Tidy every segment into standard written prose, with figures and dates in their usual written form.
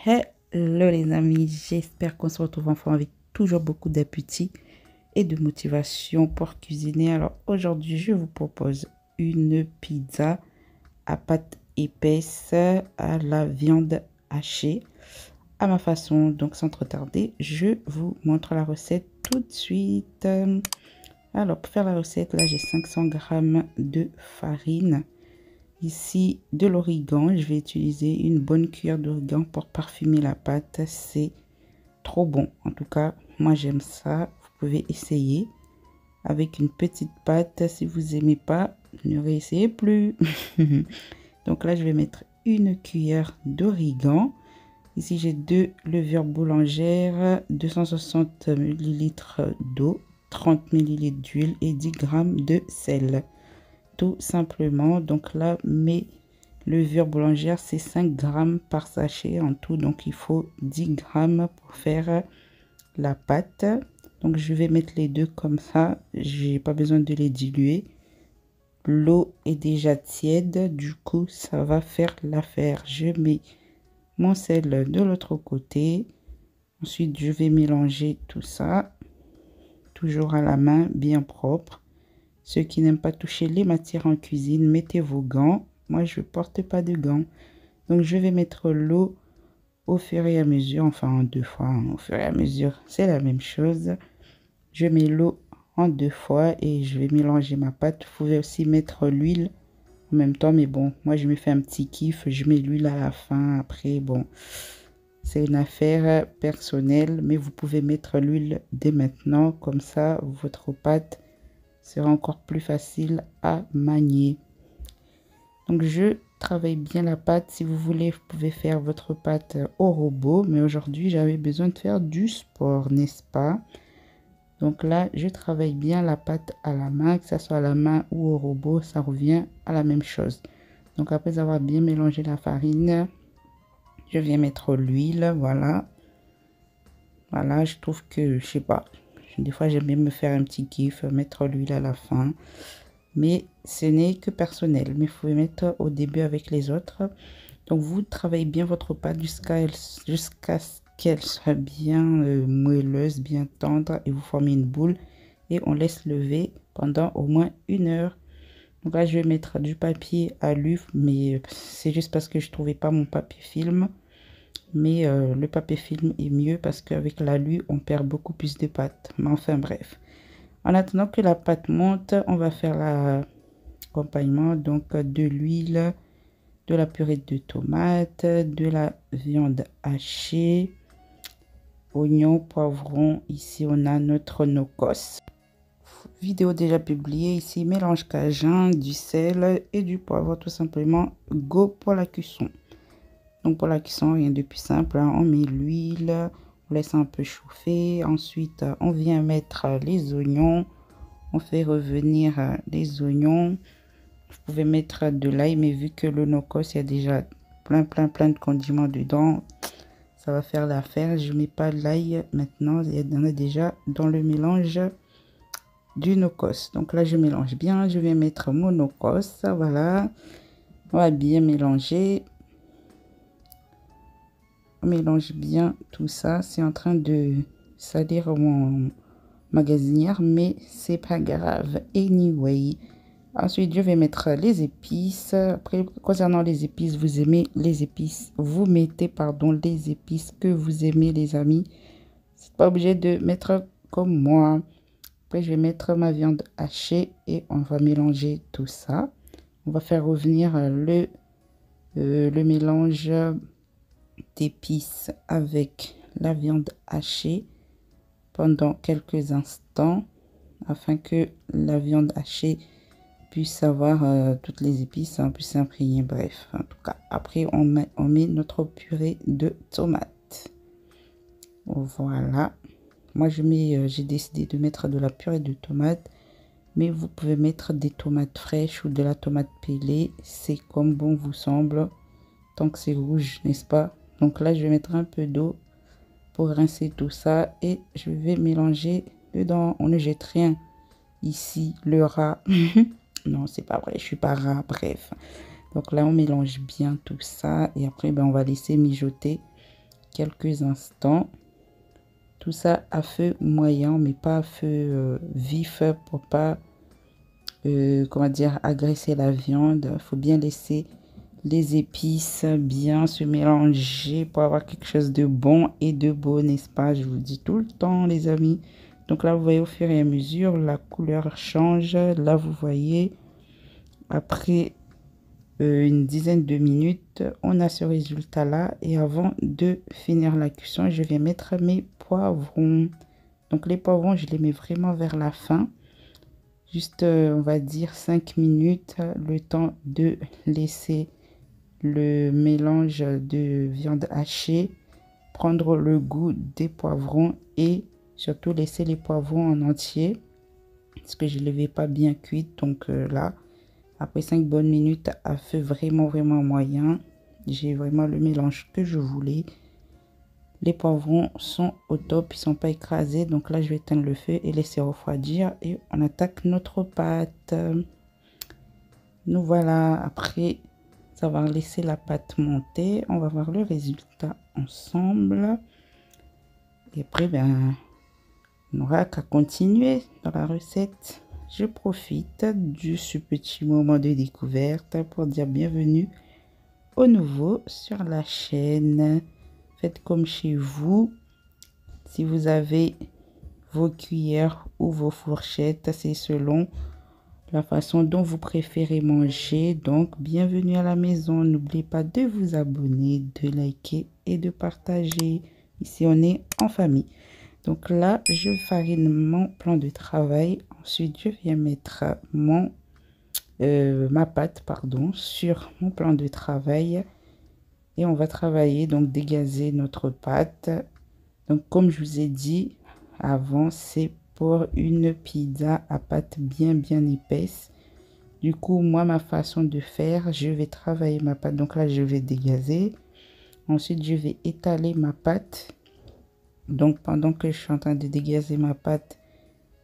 Hello les amis, j'espère qu'on se retrouve enfin avec toujours beaucoup d'appétit et de motivation pour cuisiner. Alors aujourd'hui, je vous propose une pizza à pâte épaisse à la viande hachée à ma façon. Donc sans trop tarder, je vous montre la recette tout de suite. Alors pour faire la recette, là j'ai 500 g de farine. Ici, de l'origan, je vais utiliser une bonne cuillère d'origan pour parfumer la pâte. C'est trop bon. En tout cas, moi j'aime ça. Vous pouvez essayer avec une petite pâte. Si vous aimez pas, ne réessayez plus. Donc là, je vais mettre une cuillère d'origan. Ici, j'ai 2 levures boulangères, 260 ml d'eau, 30 ml d'huile et 10 g de sel. Tout simplement. Donc là, mes levures boulangères, c'est 5 grammes par sachet en tout. Donc il faut 10 grammes pour faire la pâte. Donc je vais mettre les deux comme ça. J'ai pas besoin de les diluer. L'eau est déjà tiède. Du coup, ça va faire l'affaire. Je mets mon sel de l'autre côté. Ensuite, je vais mélanger tout ça. Toujours à la main, bien propre. Ceux qui n'aiment pas toucher les matières en cuisine, mettez vos gants. Moi, je ne porte pas de gants. Donc, je vais mettre l'eau au fur et à mesure. Enfin, en 2 fois. Au fur et à mesure, c'est la même chose. Je mets l'eau en 2 fois et je vais mélanger ma pâte. Vous pouvez aussi mettre l'huile en même temps. Mais bon, moi, je me fais un petit kiff. Je mets l'huile à la fin. Après, bon, c'est une affaire personnelle. Mais vous pouvez mettre l'huile dès maintenant. Comme ça, votre pâte sera encore plus facile à manier. Donc je travaille bien la pâte. Si vous voulez, vous pouvez faire votre pâte au robot, mais aujourd'hui j'avais besoin de faire du sport, n'est-ce pas? Donc là, je travaille bien la pâte à la main, que ce soit à la main ou au robot, ça revient à la même chose. Donc après avoir bien mélangé la farine, je viens mettre l'huile. Voilà, je trouve que, je sais pas, des fois j'aime bien me faire un petit kiff, mettre l'huile à la fin. Mais ce n'est que personnel. Mais vous pouvez mettre au début avec les autres. Donc vous travaillez bien votre pâte jusqu'à ce qu'elle soit bien moelleuse, bien tendre. Et vous formez une boule. Et on laisse lever pendant au moins 1 heure. Donc là je vais mettre du papier alu. Mais c'est juste parce que je ne trouvais pas mon papier film. Mais le papier film est mieux parce qu'avec l'alu, on perd beaucoup plus de pâte. Mais enfin bref. En attendant que la pâte monte, on va faire l'accompagnement. Donc de l'huile, de la purée de tomates, de la viande hachée, oignons, poivrons. Ici, on a notre no-cos. Vidéo déjà publiée. Ici, mélange cajun, du sel et du poivre tout simplement. Go pour la cuisson. Donc pour la cuisson, rien de plus simple, hein. On met l'huile, on laisse un peu chauffer. Ensuite, on vient mettre les oignons. On fait revenir les oignons. Vous pouvez mettre de l'ail, mais vu que le no-cos, il y a déjà plein de condiments dedans, ça va faire l'affaire. Je mets pas l'ail maintenant, il y en a déjà dans le mélange du no-cos. Donc là, je mélange bien. Je vais mettre mon no-cos. Voilà. On va bien mélanger. On mélange bien tout ça. C'est en train de salir mon magasinière, mais c'est pas grave. Anyway. Ensuite, je vais mettre les épices. Après, concernant les épices, vous aimez les épices. Vous mettez, pardon, les épices que vous aimez, les amis. C'est pas obligé de mettre comme moi. Après, je vais mettre ma viande hachée et on va mélanger tout ça. On va faire revenir le mélange d'épices avec la viande hachée pendant quelques instants afin que la viande hachée puisse avoir toutes les épices, hein, puisse s'imprégner. Bref, en tout cas, après on met notre purée de tomates. Voilà, moi j'ai décidé de mettre de la purée de tomates, mais vous pouvez mettre des tomates fraîches ou de la tomate pelée, c'est comme bon vous semble, tant que c'est rouge, n'est-ce pas? Donc là, je vais mettre un peu d'eau pour rincer tout ça et je vais mélanger dedans. On ne jette rien ici, le rat. Non, c'est pas vrai, je suis pas rat, bref. Donc là, on mélange bien tout ça et après, ben, on va laisser mijoter quelques instants. Tout ça à feu moyen, mais pas à feu vif pour pas, comment dire, agresser la viande. Il faut bien laisser les épices bien se mélanger pour avoir quelque chose de bon et de beau, n'est-ce pas? Je vous dis tout le temps, les amis. Donc là, vous voyez au fur et à mesure, la couleur change. Là, vous voyez, après une dizaine de minutes, on a ce résultat-là. Et avant de finir la cuisson, je vais mettre mes poivrons. Donc les poivrons, je les mets vraiment vers la fin. Juste, on va dire 5 minutes, le temps de laisser le mélange de viande hachée prendre le goût des poivrons et surtout laisser les poivrons en entier parce que je ne les avais pas bien cuits. Donc là, après 5 bonnes minutes à feu vraiment moyen, j'ai vraiment le mélange que je voulais. Les poivrons sont au top, ils sont pas écrasés. Donc là, je vais éteindre le feu et laisser refroidir et on attaque notre pâte. Nous voilà, après avoir laissé la pâte monter, on va voir le résultat ensemble. Et après, ben, on n'aura qu'à continuer dans la recette. Je profite de ce petit moment de découverte pour dire bienvenue au nouveau sur la chaîne. Faites comme chez vous. Si vous avez vos cuillères ou vos fourchettes, c'est selon la façon dont vous préférez manger. Donc, bienvenue à la maison. N'oubliez pas de vous abonner, de liker et de partager. Ici, on est en famille. Donc là, je farine mon plan de travail. Ensuite, je viens mettre ma pâte, pardon, sur mon plan de travail. Et on va travailler, donc dégazer notre pâte. Donc, comme je vous ai dit avant, c'est pour une pizza à pâte bien épaisse. Du coup, moi, ma façon de faire, je vais travailler ma pâte. Donc là, je vais dégazer. Ensuite, je vais étaler ma pâte. Donc, pendant que je suis en train de dégazer ma pâte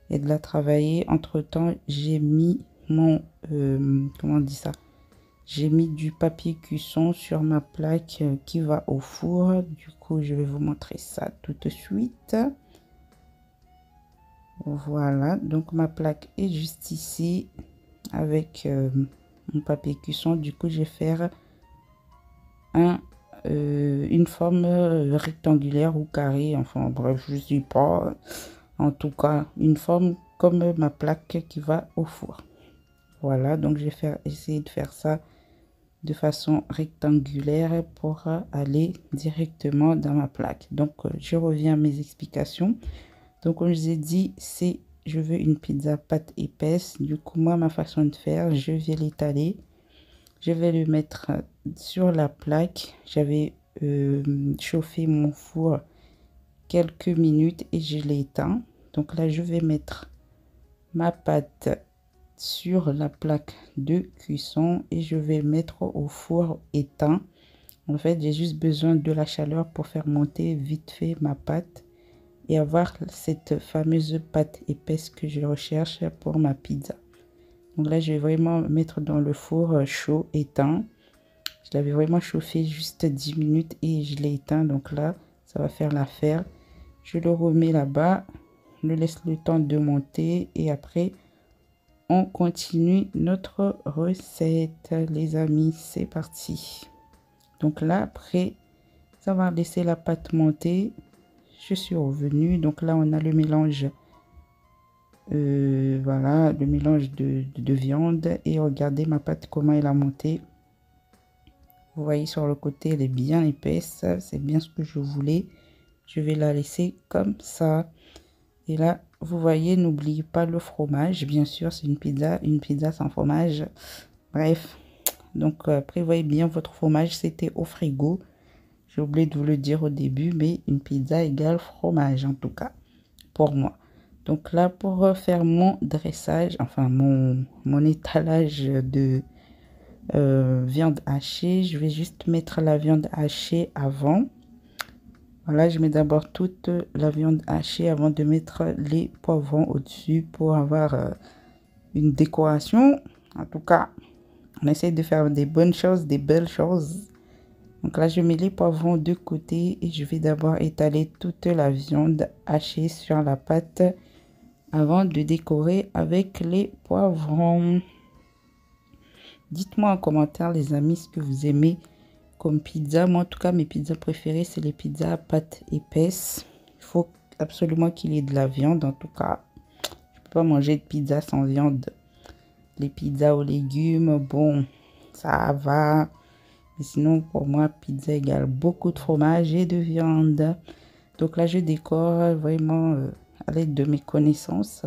et de la travailler, entre-temps, j'ai mis mon... comment on dit ça? J'ai mis du papier cuisson sur ma plaque qui va au four. Du coup, je vais vous montrer ça tout de suite. Voilà, donc ma plaque est juste ici avec mon papier cuisson. Du coup, je vais faire une forme rectangulaire ou carrée. Enfin, bref, je ne sais pas. En tout cas, une forme comme ma plaque qui va au four. Voilà, donc je vais essayer de faire ça de façon rectangulaire pour aller directement dans ma plaque. Donc, je reviens à mes explications. Donc, comme je vous ai dit, je veux une pizza pâte épaisse. Du coup, moi, ma façon de faire, je vais l'étaler. Je vais le mettre sur la plaque. J'avais chauffé mon four quelques minutes et je l'ai éteint. Donc là, je vais mettre ma pâte sur la plaque de cuisson et je vais mettre au four éteint. En fait, j'ai juste besoin de la chaleur pour faire monter vite fait ma pâte et avoir cette fameuse pâte épaisse que je recherche pour ma pizza. Donc là, je vais vraiment mettre dans le four chaud éteint. Je l'avais vraiment chauffé juste 10 minutes et je l'ai éteint. Donc là, ça va faire l'affaire. Je le remets là-bas, je laisse le temps de monter et après, on continue notre recette, les amis. C'est parti. Donc là, après avoir laissé la pâte monter, je suis revenue. Donc là, on a le mélange. Voilà, le mélange de viande. Et regardez ma pâte, comment elle a monté. Vous voyez sur le côté, elle est bien épaisse. C'est bien ce que je voulais. Je vais la laisser comme ça. Et là, vous voyez, n'oubliez pas le fromage. Bien sûr, c'est une pizza sans fromage. Bref, donc prévoyez bien votre fromage. C'était au frigo. J'ai oublié de vous le dire au début, mais une pizza égale fromage, en tout cas, pour moi. Donc là, pour faire mon dressage, enfin mon étalage de viande hachée, je vais juste mettre la viande hachée avant. Voilà, je mets d'abord toute la viande hachée avant de mettre les poivrons au-dessus pour avoir une décoration. En tout cas, on essaie de faire des bonnes choses, des belles choses. Donc là, je mets les poivrons de côté et je vais d'abord étaler toute la viande hachée sur la pâte avant de décorer avec les poivrons. Dites-moi en commentaire, les amis, ce que vous aimez comme pizza. Moi, en tout cas, mes pizzas préférées, c'est les pizzas à pâte épaisse. Il faut absolument qu'il y ait de la viande. En tout cas, je ne peux pas manger de pizza sans viande. Les pizzas aux légumes, bon, ça va. Mais sinon, pour moi, pizza égale beaucoup de fromage et de viande. Donc là, je décore vraiment à l'aide de mes connaissances.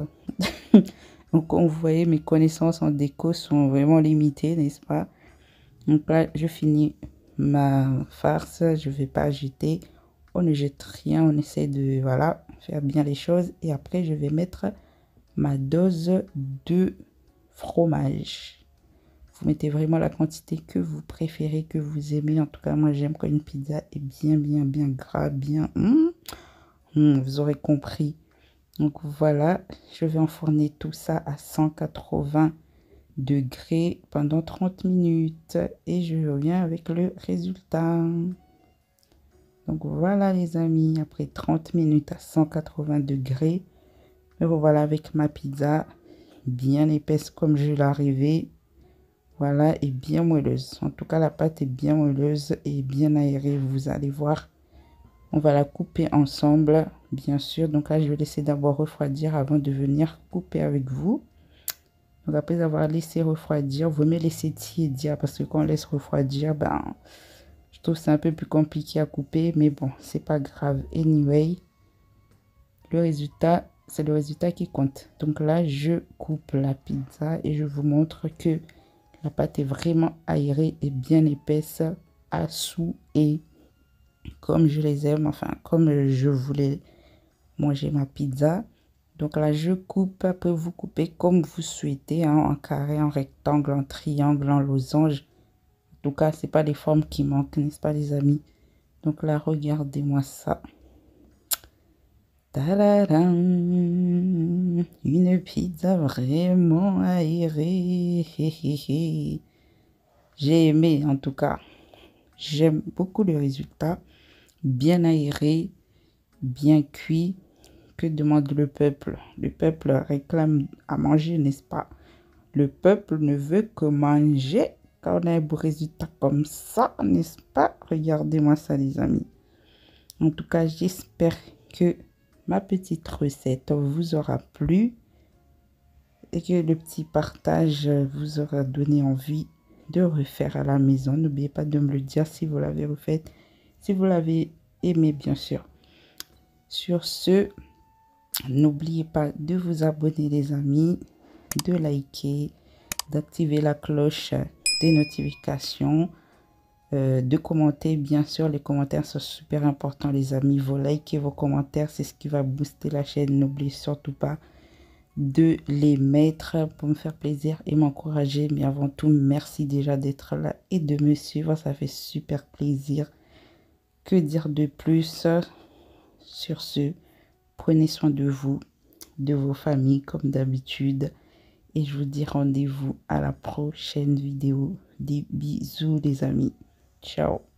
Donc, comme vous voyez, mes connaissances en déco sont vraiment limitées, n'est-ce pas? Donc là, je finis ma farce. Je ne vais pas jeter. On ne jette rien. On essaie de, voilà, faire bien les choses. Et après, je vais mettre ma dose de fromage. Vous mettez vraiment la quantité que vous préférez, que vous aimez. En tout cas, moi, j'aime quand une pizza est bien gras, bien... vous aurez compris. Donc, voilà, je vais enfourner tout ça à 180 degrés pendant 30 minutes. Et je reviens avec le résultat. Donc, voilà, les amis, après 30 minutes à 180 degrés. Me revoilà avec ma pizza bien épaisse comme je l'ai rêvé. Voilà, et bien moelleuse. En tout cas, la pâte est bien moelleuse et bien aérée. Vous allez voir. On va la couper ensemble, bien sûr. Donc là, je vais laisser d'abord refroidir avant de venir couper avec vous. Donc après avoir laissé refroidir, vous me laissez tiédir parce que quand on laisse refroidir, ben, je trouve que c'est un peu plus compliqué à couper. Mais bon, c'est pas grave. Anyway, le résultat, c'est le résultat qui compte. Donc là, je coupe la pizza et je vous montre que la pâte est vraiment aérée et bien épaisse à souhait. Comme je les aime, enfin, comme je voulais manger ma pizza. Donc là, je coupe. Après, vous coupez comme vous souhaitez, hein, en carré, en rectangle, en triangle, en losange. En tout cas, c'est pas les formes qui manquent, n'est-ce pas, les amis? Donc là, regardez-moi ça. Tadadam! Une pizza vraiment aérée. J'ai aimé, en tout cas. J'aime beaucoup le résultat. Bien aéré, bien cuit. Que demande le peuple? Le peuple réclame à manger, n'est-ce pas? Le peuple ne veut que manger. Quand on a un beau résultat comme ça, n'est-ce pas? Regardez-moi ça, les amis. En tout cas, j'espère que ma petite recette vous aura plu et que le petit partage vous aura donné envie de refaire à la maison. N'oubliez pas de me le dire si vous l'avez refaite, si vous l'avez aimé, bien sûr. Sur ce, n'oubliez pas de vous abonner, les amis, de liker, d'activer la cloche des notifications, de commenter. Bien sûr, les commentaires sont super importants, les amis. Vos likes et vos commentaires, c'est ce qui va booster la chaîne. N'oubliez surtout pas de les mettre pour me faire plaisir et m'encourager. Mais avant tout, merci déjà d'être là et de me suivre. Ça fait super plaisir. Que dire de plus? Sur ce, prenez soin de vous, de vos familles comme d'habitude. Et je vous dis rendez-vous à la prochaine vidéo. Des bisous, les amis. Ciao.